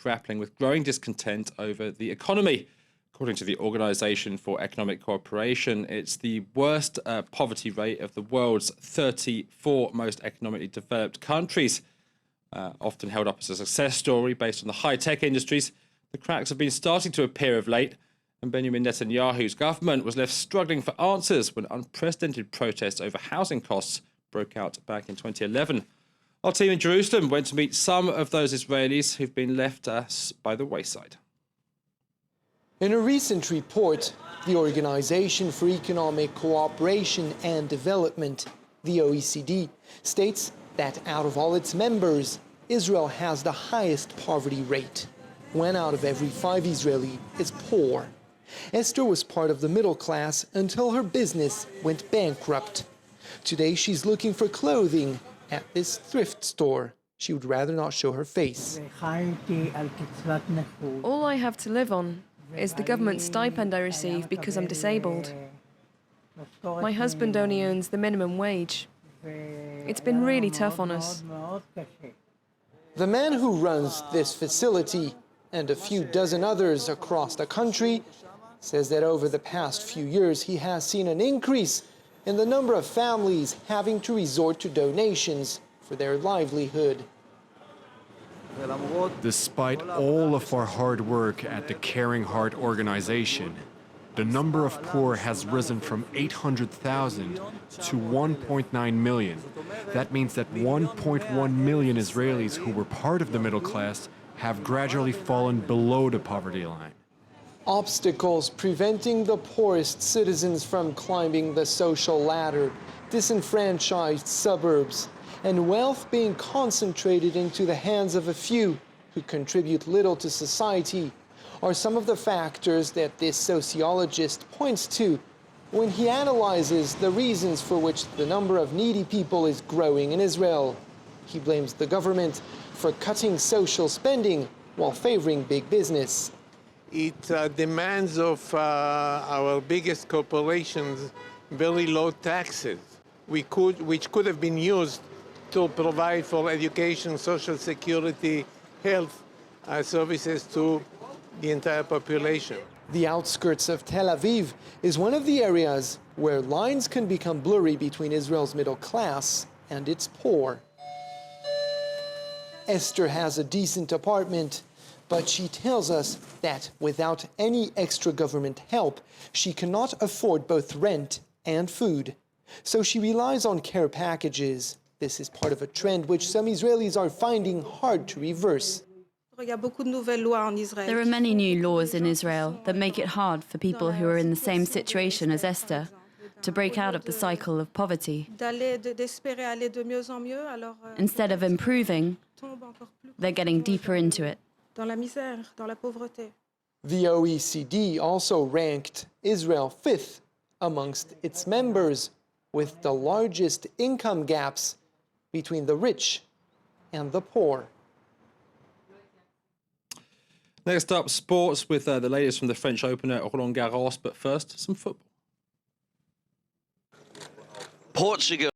grappling with growing discontent over the economy. According to the Organization for Economic Cooperation, it's the worst poverty rate of the world's 34 most economically developed countries. Often held up as a success story based on the high-tech industries, the cracks have been starting to appear of late, and Benjamin Netanyahu's government was left struggling for answers when unprecedented protests over housing costs broke out back in 2011. Our team in Jerusalem went to meet some of those Israelis who've been left by the wayside. In a recent report, the Organization for Economic Cooperation and Development, the OECD, states that out of all its members, Israel has the highest poverty rate. 1 out of every 5 Israeli is poor. Esther was part of the middle class until her business went bankrupt. Today she's looking for clothing at this thrift store. She would rather not show her face. All I have to live on is the government stipend I receive because I'm disabled. My husband only earns the minimum wage. It's been really tough on us. The man who runs this facility and a few dozen others across the country says that over the past few years he has seen an increase in the number of families having to resort to donations for their livelihood. Despite all of our hard work at the Caring Heart organization, the number of poor has risen from 800,000 to 1.9 million. That means that 1.1 million Israelis who were part of the middle class have gradually fallen below the poverty line. Obstacles preventing the poorest citizens from climbing the social ladder, disenfranchised suburbs, and wealth being concentrated into the hands of a few who contribute little to society are some of the factors that this sociologist points to when he analyzes the reasons for which the number of needy people is growing in Israel. He blames the government for cutting social spending while favoring big business. It demands of our biggest corporations very low taxes, which could have been used to provide for education, social security, health services to the entire population. The outskirts of Tel Aviv is one of the areas where lines can become blurry between Israel's middle class and its poor. Esther has a decent apartment, but she tells us that without any extra government help, she cannot afford both rent and food. So she relies on care packages. This is part of a trend which some Israelis are finding hard to reverse. There are many new laws in Israel that make it hard for people who are in the same situation as Esther to break out of the cycle of poverty. Instead of improving, they're getting deeper into it. The OECD also ranked Israel 5th amongst its members, with the largest income gaps between the rich and the poor. Next up, sports with the latest from the French Open at Roland Garros. But first, some football. Portugal